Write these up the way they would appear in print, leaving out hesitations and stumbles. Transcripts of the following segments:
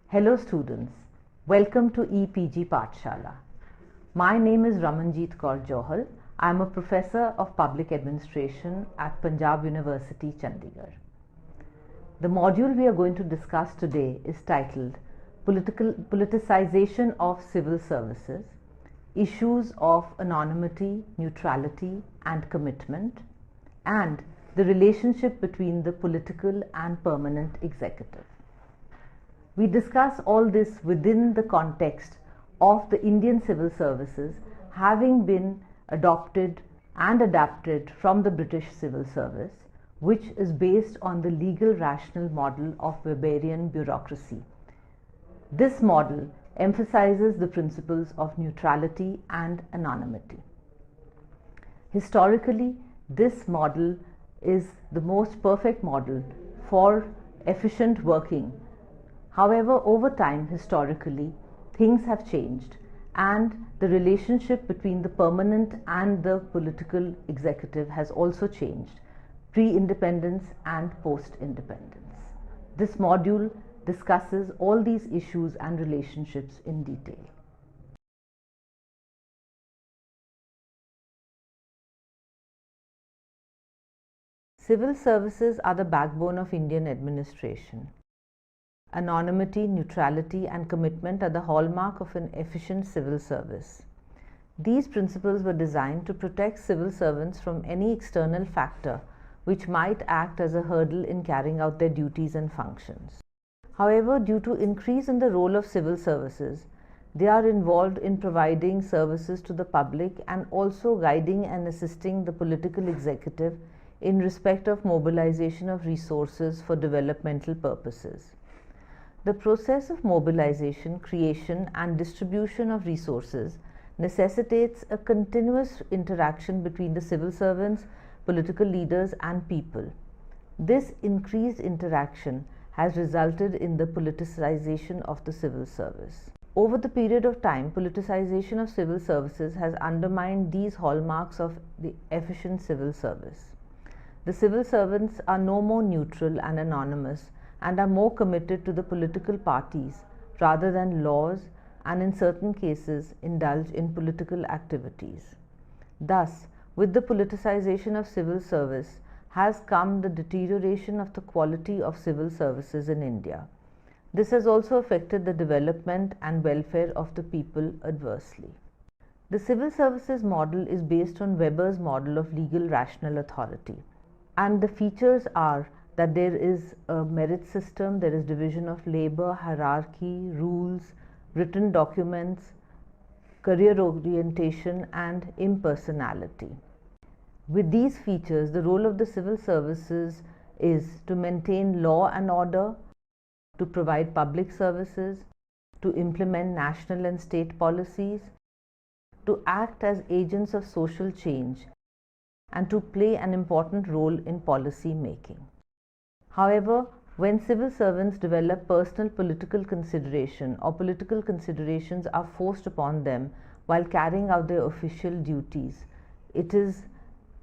Hello students, welcome to EPG Pathshala. My name is Ramanjeet Kaur Johal. I am a professor of public administration at Punjab University, Chandigarh. The module we are going to discuss today is titled Politicization of Civil Services, Issues of Anonymity, Neutrality and Commitment, and the relationship between the political and permanent executive. We discuss all this within the context of the Indian civil services having been adopted and adapted from the British civil service, which is based on the legal rational model of Weberian bureaucracy. This model emphasizes the principles of neutrality and anonymity. Historically, this model is the most perfect model for efficient working. However, over time, historically, things have changed and the relationship between the permanent and the political executive has also changed, pre-independence and post-independence. This module discusses all these issues and relationships in detail. Civil services are the backbone of Indian administration. Anonymity, neutrality and commitment are the hallmark of an efficient civil service. These principles were designed to protect civil servants from any external factor which might act as a hurdle in carrying out their duties and functions. However, due to increase in the role of civil services, they are involved in providing services to the public and also guiding and assisting the political executive in respect of mobilization of resources for developmental purposes. The process of mobilization, creation and distribution of resources necessitates a continuous interaction between the civil servants, political leaders and people. This increased interaction has resulted in the politicization of the civil service. Over the period of time, politicization of civil services has undermined these hallmarks of the efficient civil service. The civil servants are no more neutral and anonymous and are more committed to the political parties rather than laws and in certain cases indulge in political activities. Thus, with the politicization of civil service has come the deterioration of the quality of civil services in India. This has also affected the development and welfare of the people adversely. The civil services model is based on Weber's model of legal rational authority, and the features are that there is a merit system, there is division of labor, hierarchy, rules, written documents, career orientation and impersonality. With these features, the role of the civil services is to maintain law and order, to provide public services, to implement national and state policies, to act as agents of social change, and to play an important role in policy making. However, when civil servants develop personal political consideration or political considerations are forced upon them while carrying out their official duties, it is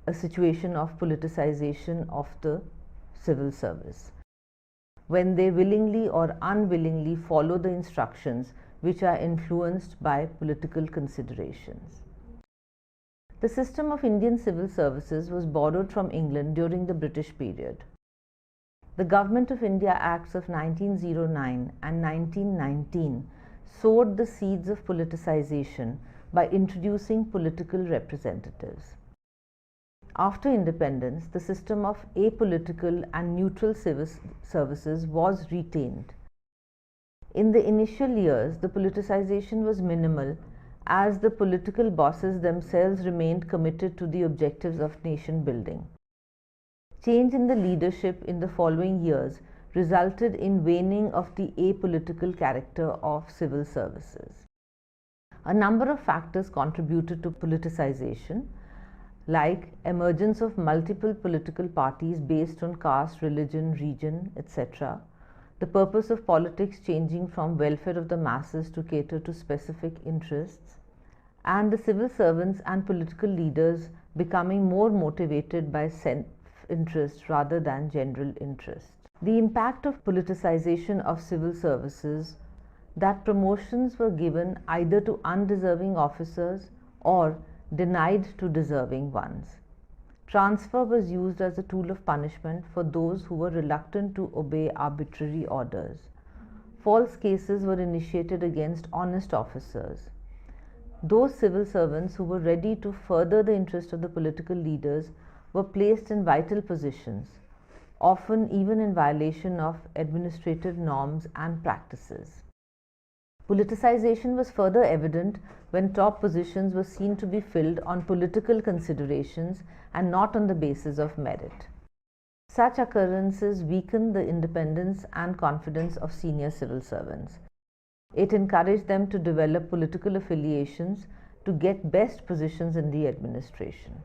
a situation of politicization of the civil service. When they willingly or unwillingly follow the instructions which are influenced by political considerations. The system of Indian civil services was borrowed from England during the British period. The Government of India Acts of 1909 and 1919 sowed the seeds of politicization by introducing political representatives. After independence, the system of apolitical and neutral civil services was retained. In the initial years, the politicization was minimal as the political bosses themselves remained committed to the objectives of nation building. Change in the leadership in the following years resulted in waning of the apolitical character of civil services. A number of factors contributed to politicization, like emergence of multiple political parties based on caste, religion, region, etc., the purpose of politics changing from welfare of the masses to cater to specific interests, and the civil servants and political leaders becoming more motivated by self-interest rather than general interest. The impact of politicization of civil services that promotions were given either to undeserving officers or denied to deserving ones. Transfer was used as a tool of punishment for those who were reluctant to obey arbitrary orders. False cases were initiated against honest officers. Those civil servants who were ready to further the interest of the political leaders were placed in vital positions, often even in violation of administrative norms and practices. Politicization was further evident when top positions were seen to be filled on political considerations and not on the basis of merit. Such occurrences weakened the independence and confidence of senior civil servants. It encouraged them to develop political affiliations to get best positions in the administration.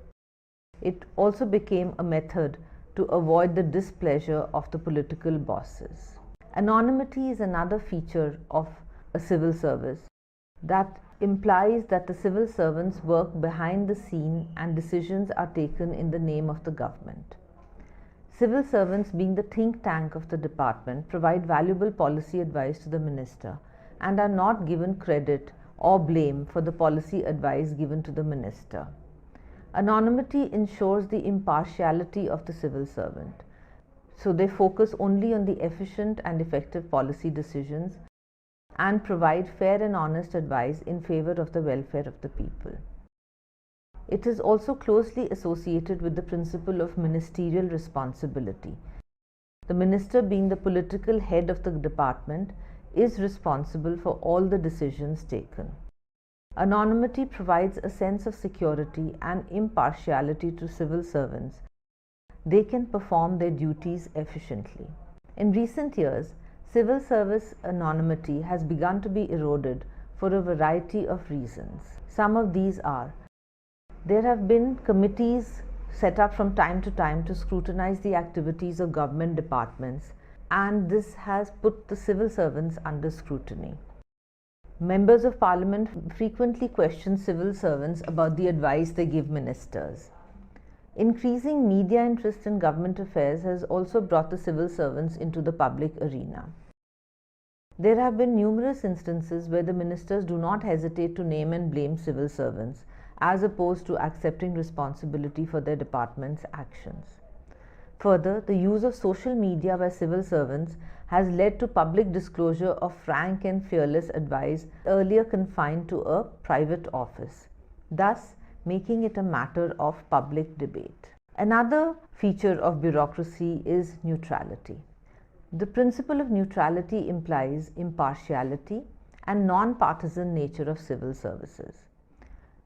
It also became a method to avoid the displeasure of the political bosses. Anonymity is another feature of a civil service that implies that the civil servants work behind the scene and decisions are taken in the name of the government. Civil servants, being the think tank of the department, provide valuable policy advice to the minister and are not given credit or blame for the policy advice given to the minister. Anonymity ensures the impartiality of the civil servant, so they focus only on the efficient and effective policy decisions and provide fair and honest advice in favor of the welfare of the people. It is also closely associated with the principle of ministerial responsibility. The minister, being the political head of the department, is responsible for all the decisions taken. Anonymity provides a sense of security and impartiality to civil servants. They can perform their duties efficiently. In recent years, civil service anonymity has begun to be eroded for a variety of reasons. Some of these are: there have been committees set up from time to time to scrutinize the activities of government departments, and this has put the civil servants under scrutiny. Members of Parliament frequently question civil servants about the advice they give ministers. Increasing media interest in government affairs has also brought the civil servants into the public arena. There have been numerous instances where the ministers do not hesitate to name and blame civil servants, as opposed to accepting responsibility for their department's actions. Further, the use of social media by civil servants has led to public disclosure of frank and fearless advice earlier confined to a private office, thus making it a matter of public debate. Another feature of bureaucracy is neutrality. The principle of neutrality implies impartiality and non-partisan nature of civil services.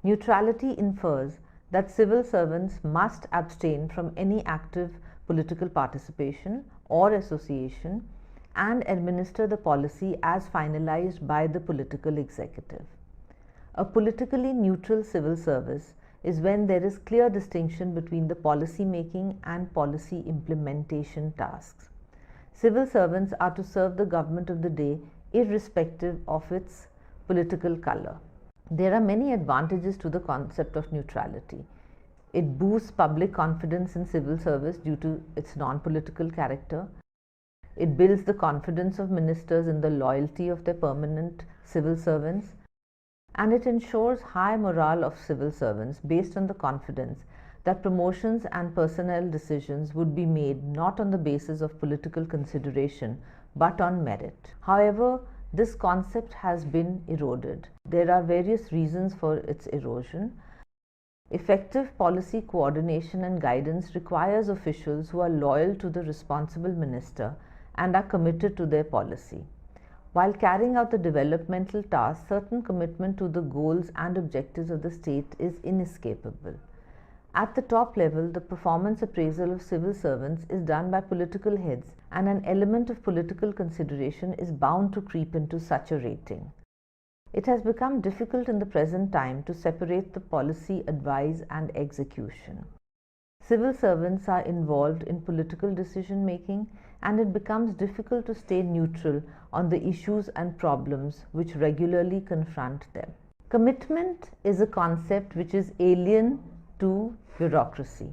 Neutrality infers that civil servants must abstain from any active political participation or association and administer the policy as finalized by the political executive. A politically neutral civil service is when there is clear distinction between the policy making and policy implementation tasks. Civil servants are to serve the government of the day irrespective of its political color. There are many advantages to the concept of neutrality. It boosts public confidence in civil service due to its non-political character. It builds the confidence of ministers in the loyalty of their permanent civil servants. And it ensures high morale of civil servants based on the confidence that promotions and personnel decisions would be made not on the basis of political consideration but on merit. However, this concept has been eroded. There are various reasons for its erosion. Effective policy coordination and guidance requires officials who are loyal to the responsible minister and are committed to their policy. While carrying out the developmental tasks, certain commitment to the goals and objectives of the state is inescapable. At the top level, the performance appraisal of civil servants is done by political heads, and an element of political consideration is bound to creep into such a rating. It has become difficult in the present time to separate the policy advice and execution. Civil servants are involved in political decision making, and it becomes difficult to stay neutral on the issues and problems which regularly confront them. Commitment is a concept which is alien to bureaucracy.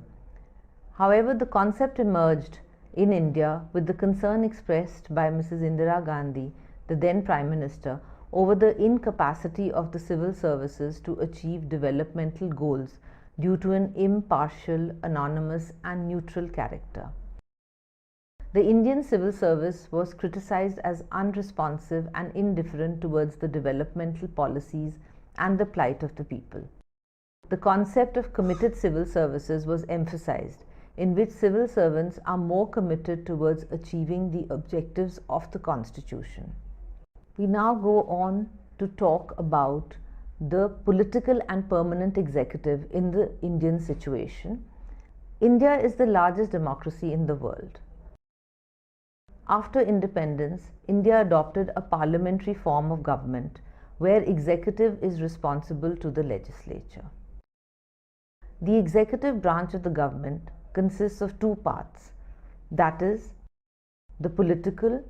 However, the concept emerged in India with the concern expressed by Mrs. Indira Gandhi the then Prime Minister, over the incapacity of the civil services to achieve developmental goals due to an impartial, anonymous, and neutral character. The Indian civil service was criticized as unresponsive and indifferent towards the developmental policies and the plight of the people. The concept of committed civil services was emphasized, in which civil servants are more committed towards achieving the objectives of the Constitution. We now go on to talk about the political and permanent executive in the Indian situation. India is the largest democracy in the world. After independence, India adopted a parliamentary form of government where executive is responsible to the legislature. The executive branch of the government consists of two parts, that is, the political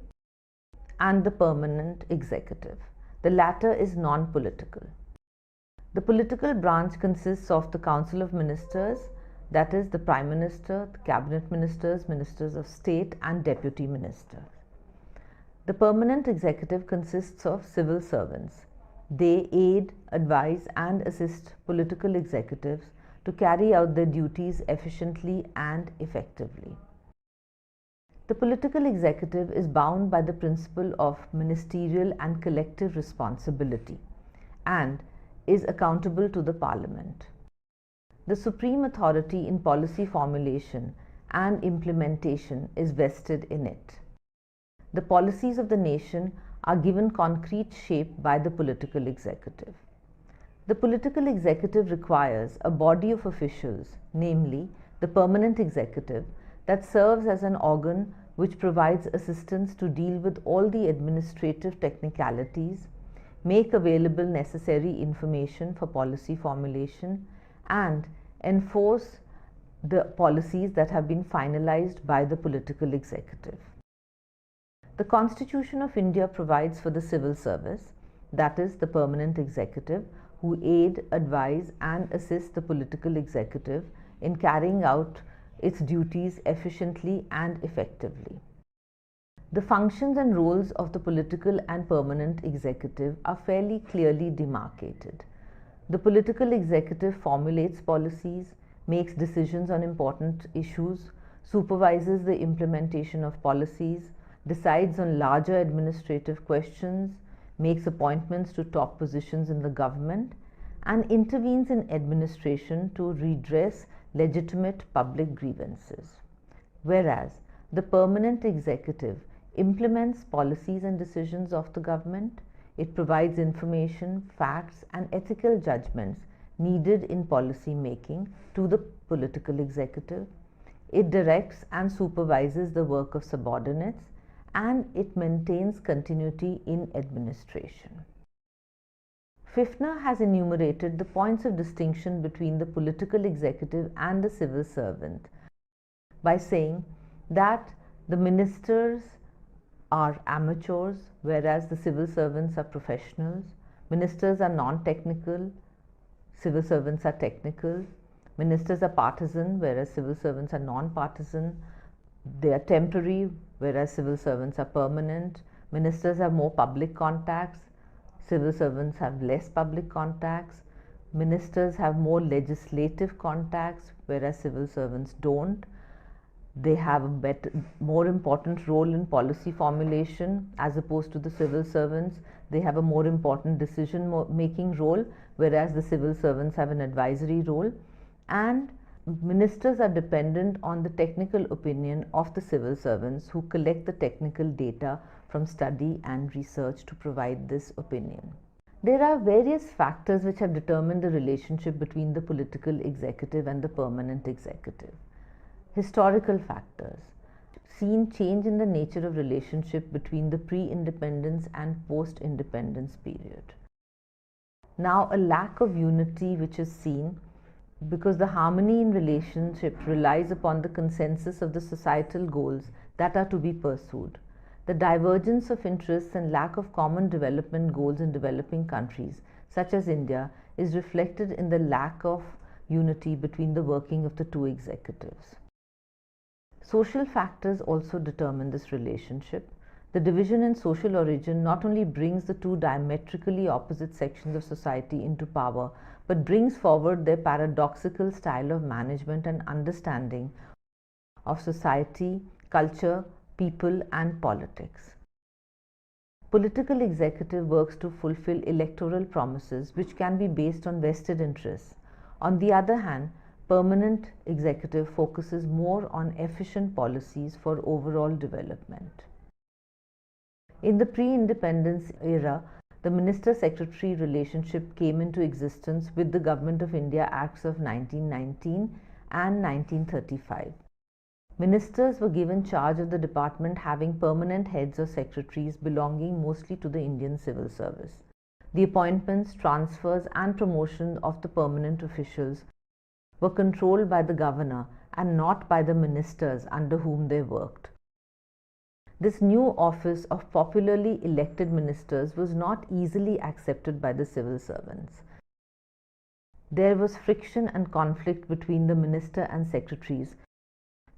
and the permanent executive. The latter is non-political. The political branch consists of the Council of Ministers, that is the Prime Minister, the Cabinet Ministers, Ministers of State and Deputy Ministers. The permanent executive consists of civil servants. They aid, advise and assist political executives to carry out their duties efficiently and effectively. The political executive is bound by the principle of ministerial and collective responsibility and is accountable to the Parliament. The supreme authority in policy formulation and implementation is vested in it. The policies of the nation are given concrete shape by the political executive. The political executive requires a body of officials, namely the permanent executive, that serves as an organ which provides assistance to deal with all the administrative technicalities, make available necessary information for policy formulation, and enforce the policies that have been finalized by the political executive. The Constitution of India provides for the civil service, that is, the permanent executive, who aid, advise, and assist the political executive in carrying out its duties efficiently and effectively. The functions and roles of the political and permanent executive are fairly clearly demarcated. The political executive formulates policies, makes decisions on important issues, supervises the implementation of policies, decides on larger administrative questions, makes appointments to top positions in the government, and intervenes in administration to redress legitimate public grievances. Whereas the permanent executive implements policies and decisions of the government, it provides information, facts, and ethical judgments needed in policy making to the political executive. It directs and supervises the work of subordinates, and it maintains continuity in administration. Fifner has enumerated the points of distinction between the political executive and the civil servant by saying that the ministers are amateurs, whereas the civil servants are professionals. Ministers are non-technical, civil servants are technical. Ministers are partisan, whereas civil servants are non-partisan. They are temporary, whereas civil servants are permanent. Ministers have more public contacts, civil servants have less public contacts. Ministers have more legislative contacts, whereas civil servants don't. They have a more important role in policy formulation as opposed to the civil servants. They have a more important decision-making role, whereas the civil servants have an advisory role. And ministers are dependent on the technical opinion of the civil servants, who collect the technical data from study and research to provide this opinion. There are various factors which have determined the relationship between the political executive and the permanent executive. Historical factors seen change in the nature of relationship between the pre-independence and post-independence period. Now a lack of unity which is seen because the harmony in relationship relies upon the consensus of the societal goals that are to be pursued. The divergence of interests and lack of common development goals in developing countries such as India is reflected in the lack of unity between the working of the two executives. Social factors also determine this relationship. The division in social origin not only brings the two diametrically opposite sections of society into power, but brings forward their paradoxical style of management and understanding of society, culture, people, and politics. Political executive works to fulfill electoral promises which can be based on vested interests. On the other hand, permanent executive focuses more on efficient policies for overall development. In the pre-independence era, the minister-secretary relationship came into existence with the Government of India Acts of 1919 and 1935. Ministers were given charge of the department, having permanent heads or secretaries belonging mostly to the Indian civil service. The appointments, transfers, and promotion of the permanent officials were controlled by the governor and not by the ministers under whom they worked. This new office of popularly elected ministers was not easily accepted by the civil servants. There was friction and conflict between the minister and secretaries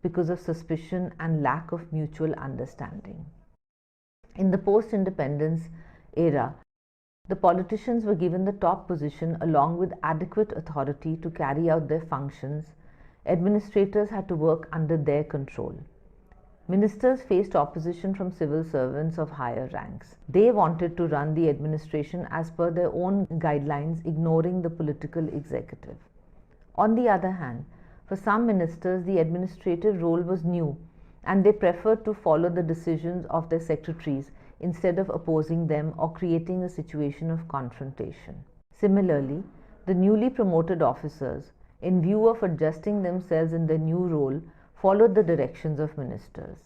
because of suspicion and lack of mutual understanding. In the post-independence era, the politicians were given the top position along with adequate authority to carry out their functions. Administrators had to work under their control. Ministers faced opposition from civil servants of higher ranks. They wanted to run the administration as per their own guidelines, ignoring the political executive. On the other hand, for some ministers, the administrative role was new, and they preferred to follow the decisions of their secretaries instead of opposing them or creating a situation of confrontation. Similarly, the newly promoted officers, in view of adjusting themselves in their new role, followed the directions of ministers.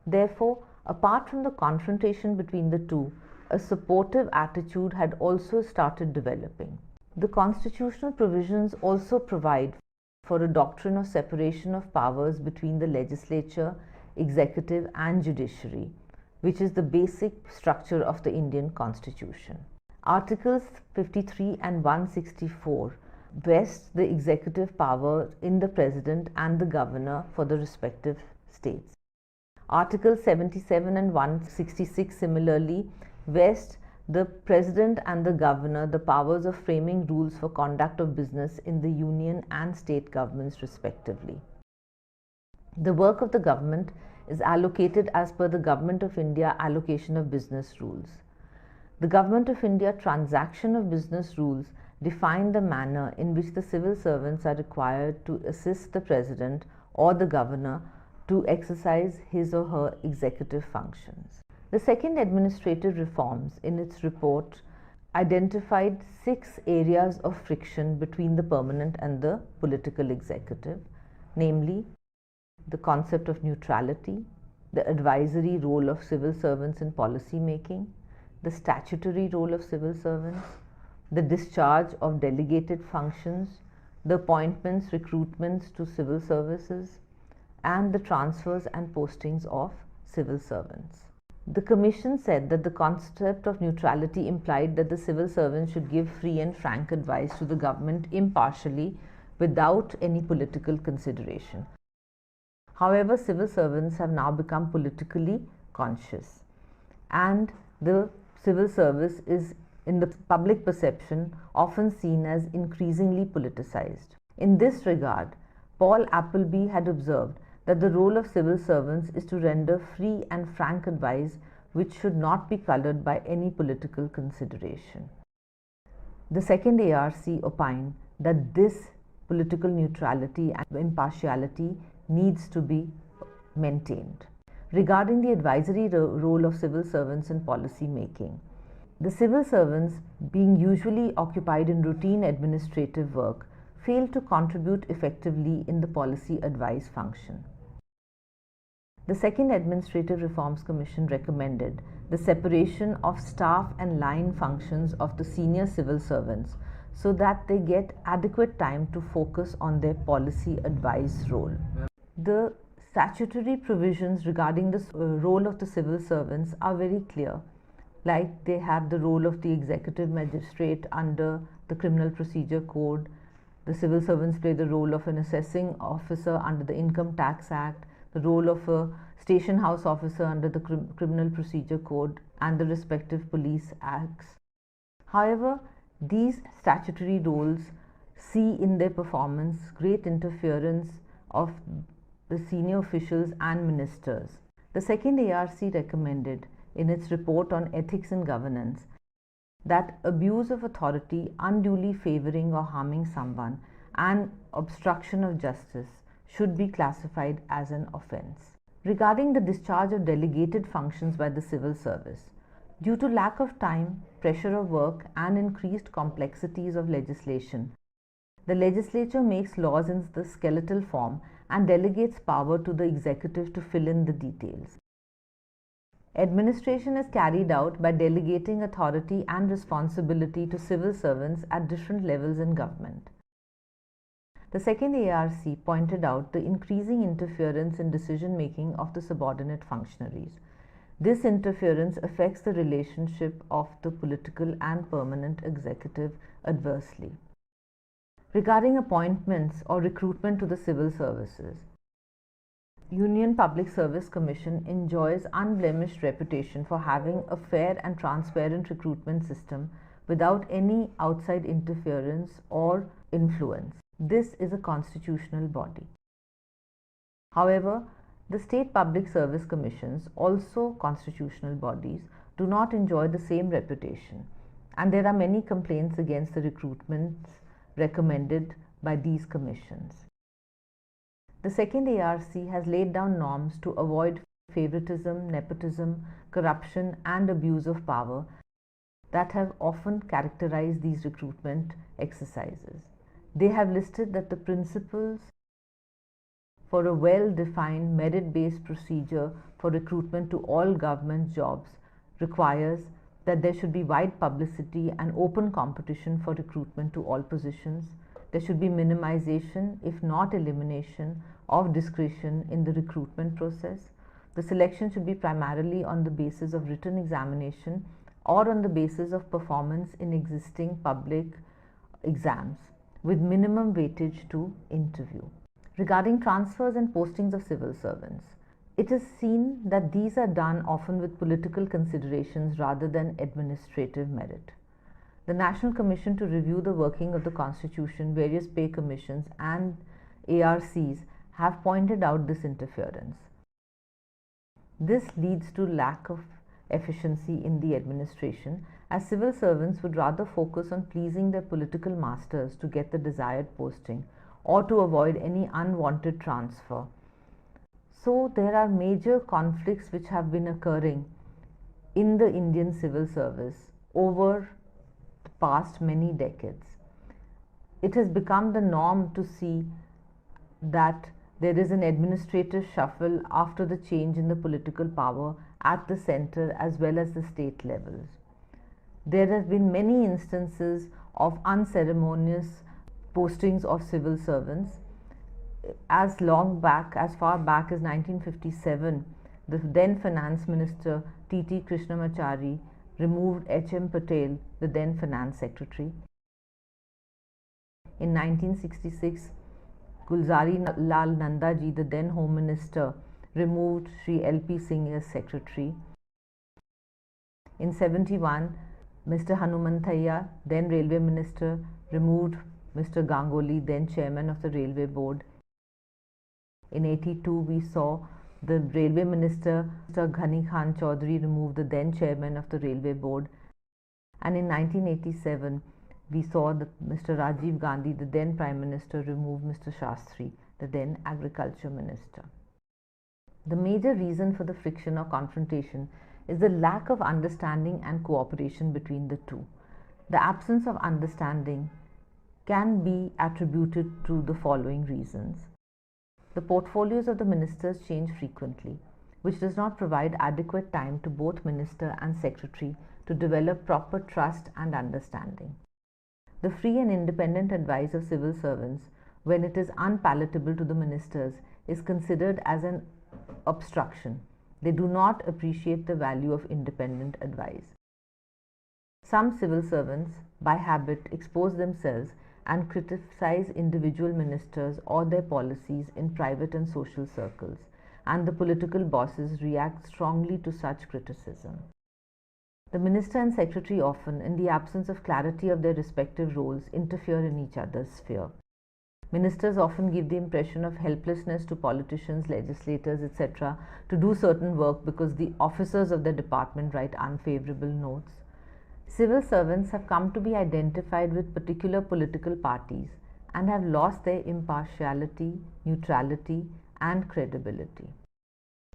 Therefore, apart from the confrontation between the two, a supportive attitude had also started developing. The constitutional provisions also provide for a doctrine of separation of powers between the legislature, executive, and judiciary, which is the basic structure of the Indian Constitution. Articles 53 and 164 vest the executive power in the President and the Governor for the respective states. Articles 77 and 166 similarly vest the President and the Governor the powers of framing rules for conduct of business in the Union and state governments respectively. The work of the government is allocated as per the Government of India allocation of business rules. The Government of India transaction of business rules define the manner in which the civil servants are required to assist the President or the Governor to exercise his or her executive functions. The second administrative reforms in its report identified 6 areas of friction between the permanent and the political executive, namely the concept of neutrality, the advisory role of civil servants in policy making, the statutory role of civil servants, the discharge of delegated functions, the appointments, recruitments to civil services, and the transfers and postings of civil servants. The Commission said that the concept of neutrality implied that the civil servants should give free and frank advice to the government impartially without any political consideration. However, civil servants have now become politically conscious, and the civil service is, in the public perception, often seen as increasingly politicized. In this regard, Paul Appleby had observed that the role of civil servants is to render free and frank advice which should not be colored by any political consideration. The second ARC opined that this political neutrality and impartiality needs to be maintained. Regarding the advisory role of civil servants in policy making, the civil servants, being usually occupied in routine administrative work, fail to contribute effectively in the policy advice function. The Second Administrative Reforms Commission recommended the separation of staff and line functions of the senior civil servants so that they get adequate time to focus on their policy advice role. The statutory provisions regarding the role of the civil servants are very clear. Like they have the role of the executive magistrate under the Criminal Procedure Code. The civil servants play the role of an assessing officer under the Income Tax Act. the role of a station house officer under the Criminal Procedure Code and the respective police acts. However, these statutory roles see in their performance great interference of the senior officials and ministers. The second ARC recommended in its report on ethics and governance that abuse of authority, unduly favoring or harming someone, and obstruction of justice should be classified as an offence. Regarding the discharge of delegated functions by the civil service, due to lack of time, pressure of work, and increased complexities of legislation, the legislature makes laws in the skeletal form and delegates power to the executive to fill in the details. Administration is carried out by delegating authority and responsibility to civil servants at different levels in government. The second ARC pointed out the increasing interference in decision making of the subordinate functionaries. This interference affects the relationship of the political and permanent executive adversely. Regarding appointments or recruitment to the civil services, Union Public Service Commission enjoys unblemished reputation for having a fair and transparent recruitment system without any outside interference or influence. This is a constitutional body. However, the state public service commissions, also constitutional bodies, do not enjoy the same reputation, and there are many complaints against the recruitments recommended by these commissions. The second ARC has laid down norms to avoid favoritism, nepotism, corruption, and abuse of power that have often characterized these recruitment exercises. They have listed that the principles for a well-defined merit-based procedure for recruitment to all government jobs requires that there should be wide publicity and open competition for recruitment to all positions. There should be minimization, if not elimination, of discretion in the recruitment process. The selection should be primarily on the basis of written examination or on the basis of performance in existing public exams, with minimum weightage to interview. Regarding transfers and postings of civil servants, it is seen that these are done often with political considerations rather than administrative merit. The National Commission to Review the Working of the Constitution, various pay commissions, and ARCs have pointed out this interference. This leads to lack of efficiency in the administration, as civil servants would rather focus on pleasing their political masters to get the desired posting or to avoid any unwanted transfer. So there are major conflicts which have been occurring in the Indian civil service over the past many decades. It has become the norm to see that there is an administrative shuffle after the change in the political power at the center as well as the state levels. There have been many instances of unceremonious postings of civil servants. As far back as 1957, the then Finance Minister T.T. Krishnamachari removed H.M. Patel, the then Finance Secretary. In 1966, Gulzari Lal Nandaji, the then Home Minister, removed Sri L.P. Singh as Secretary. In 71, Mr. Hanumanthaiah, then Railway Minister, removed Mr. Ganguly, then Chairman of the Railway Board. In 82, we saw the Railway Minister, Mr. Ghani Khan Chaudhary, remove the then Chairman of the Railway Board. And in 1987, we saw that Mr. Rajiv Gandhi, the then Prime Minister, remove Mr. Shastri, the then Agriculture Minister. The major reason for the friction or confrontation is the lack of understanding and cooperation between the two. The absence of understanding can be attributed to the following reasons. The portfolios of the ministers change frequently, which does not provide adequate time to both minister and secretary to develop proper trust and understanding. The free and independent advice of civil servants, when it is unpalatable to the ministers, is considered as an obstruction. They do not appreciate the value of independent advice. Some civil servants, by habit, expose themselves and criticize individual ministers or their policies in private and social circles. and the political bosses react strongly to such criticism. The minister and secretary often, in the absence of clarity of their respective roles, interfere in each other's sphere. Ministers often give the impression of helplessness to politicians, legislators, etc. to do certain work because the officers of the department write unfavorable notes. Civil servants have come to be identified with particular political parties and have lost their impartiality, neutrality, and credibility.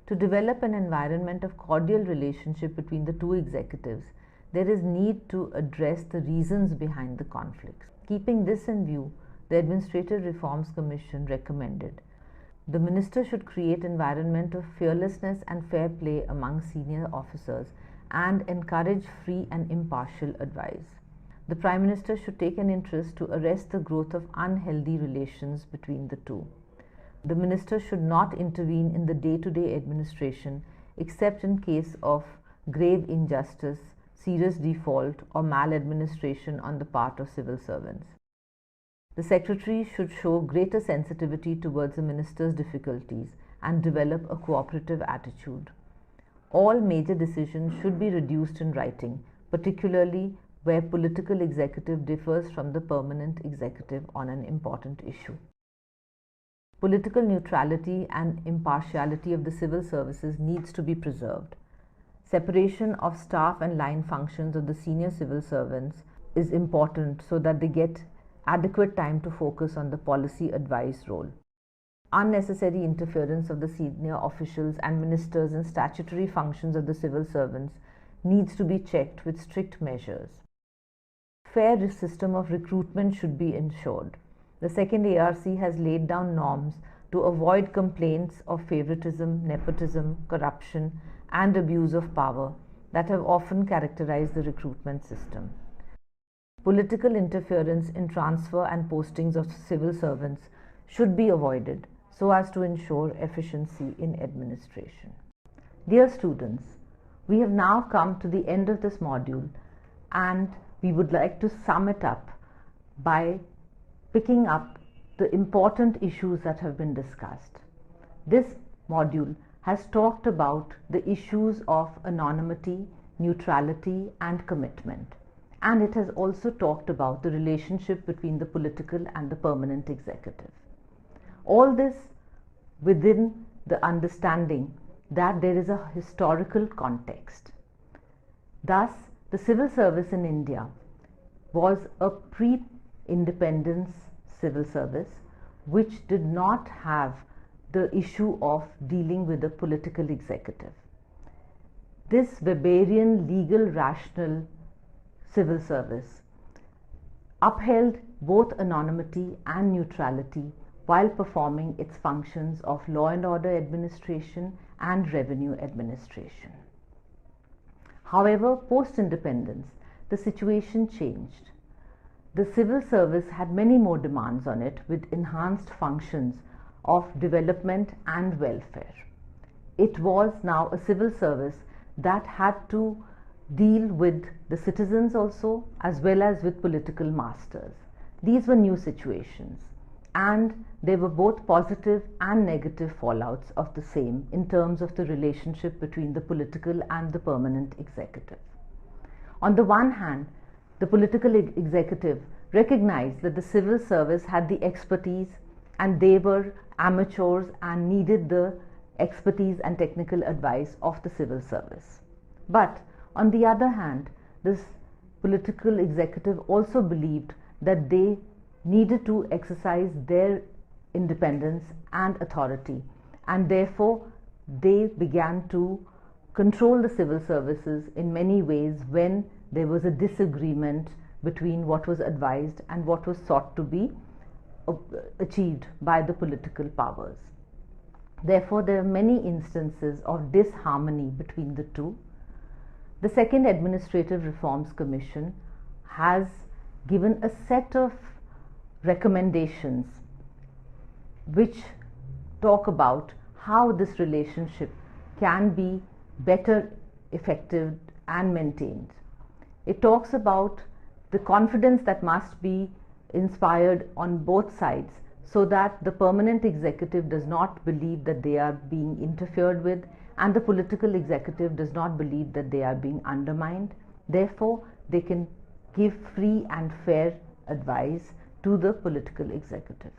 To develop an environment of cordial relationship between the two executives, there is need to address the reasons behind the conflicts. Keeping this in view, the Administrative Reforms Commission recommended the minister should create an environment of fearlessness and fair play among senior officers and encourage free and impartial advice. The Prime Minister should take an interest to arrest the growth of unhealthy relations between the two. The minister should not intervene in the day-to-day administration except in case of grave injustice, serious default, or maladministration on the part of civil servants. The Secretary should show greater sensitivity towards the minister's difficulties and develop a cooperative attitude. All major decisions should be reduced in writing, particularly where political executive differs from the permanent executive on an important issue. Political neutrality and impartiality of the civil services needs to be preserved. Separation of staff and line functions of the senior civil servants is important so that they get adequate time to focus on the policy advice role. Unnecessary interference of the senior officials and ministers in statutory functions of the civil servants needs to be checked with strict measures. Fair system of recruitment should be ensured. The second ARC has laid down norms to avoid complaints of favoritism, nepotism, corruption, and abuse of power that have often characterized the recruitment system. Political interference in transfer and postings of civil servants should be avoided so as to ensure efficiency in administration. Dear students, we have now come to the end of this module and we would like to sum it up by picking up the important issues that have been discussed. This module has talked about the issues of anonymity, neutrality, and commitment. And it has also talked about the relationship between the political and the permanent executive. All this within the understanding that there is a historical context. Thus, the civil service in India was a pre-independence civil service which did not have the issue of dealing with the political executive. This Weberian legal rational civil service upheld both anonymity and neutrality while performing its functions of law and order administration and revenue administration. However, post-independence, the situation changed. The civil service had many more demands on it with enhanced functions of development and welfare. It was now a civil service that had to deal with the citizens also as well as with political masters. These were new situations and there were both positive and negative fallouts of the same in terms of the relationship between the political and the permanent executive. On the one hand, the political executive recognized that the civil service had the expertise and they were amateurs and needed the expertise and technical advice of the civil service. But on the other hand, this political executive also believed that they needed to exercise their independence and authority, and therefore they began to control the civil services in many ways when there was a disagreement between what was advised and what was sought to be achieved by the political powers. Therefore, there are many instances of disharmony between the two. The Second Administrative Reforms Commission has given a set of recommendations which talk about how this relationship can be better effective and maintained. It talks about the confidence that must be inspired on both sides so that the permanent executive does not believe that they are being interfered with and the political executive does not believe that they are being undermined. Therefore, they can give free and fair advice to the political executive.